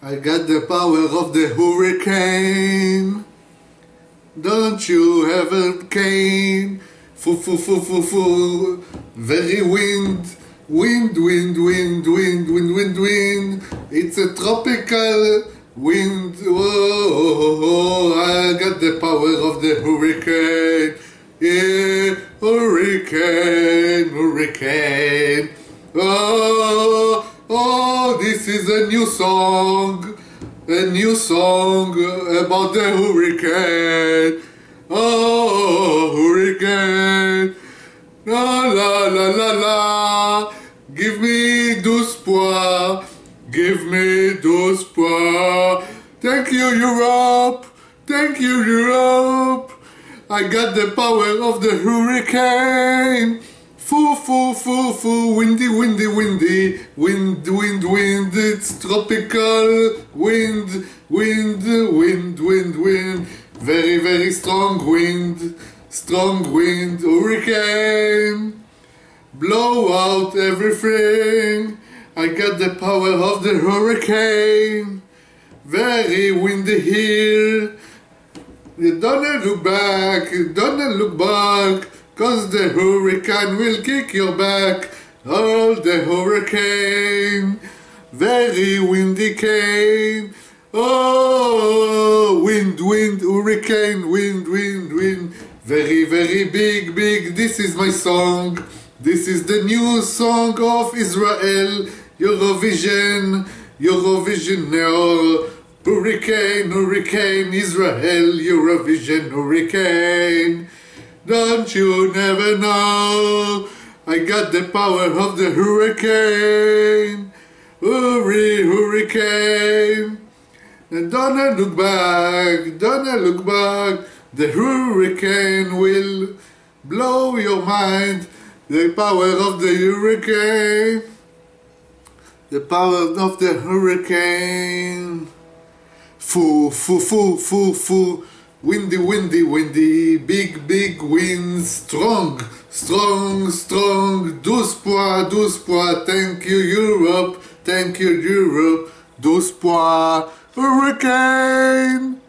I got the power of the hurricane. Don't you have a cane? Foo, foo, foo, foo, foo. Very wind. Wind, wind, wind, wind, wind, wind, wind. It's a tropical wind. Whoa, I got the power of the hurricane. Yeah, hurricane, hurricane. Oh, oh, this is a new song about the hurricane. Oh, hurricane. La la la la la. Give me douze pois. Give me douze pois. Thank you, Europe. Thank you, Europe. I got the power of the hurricane. Foo, foo, foo, foo, windy, windy, windy, wind, wind, wind, it's tropical, wind, wind, wind, wind, wind, very, very strong wind, hurricane, blow out everything. I got the power of the hurricane, very windy here. You don't look back, cause the hurricane will kick your back. Oh, the hurricane, very windy cane. Oh, wind, wind, hurricane, wind, wind, wind. Very, very big, big. This is my song. This is the new song of Israel. Eurovision, Eurovision now. Hurricane, hurricane, Israel, Eurovision, hurricane. Don't you never know? I got the power of the hurricane. Hurricane. And don't look back. The hurricane will blow your mind. The power of the hurricane. The power of the hurricane. Foo, foo, foo, foo, foo. Windy, windy, windy, big, big wind, strong, strong, strong, douze pois, thank you Europe, douze pois, hurricane.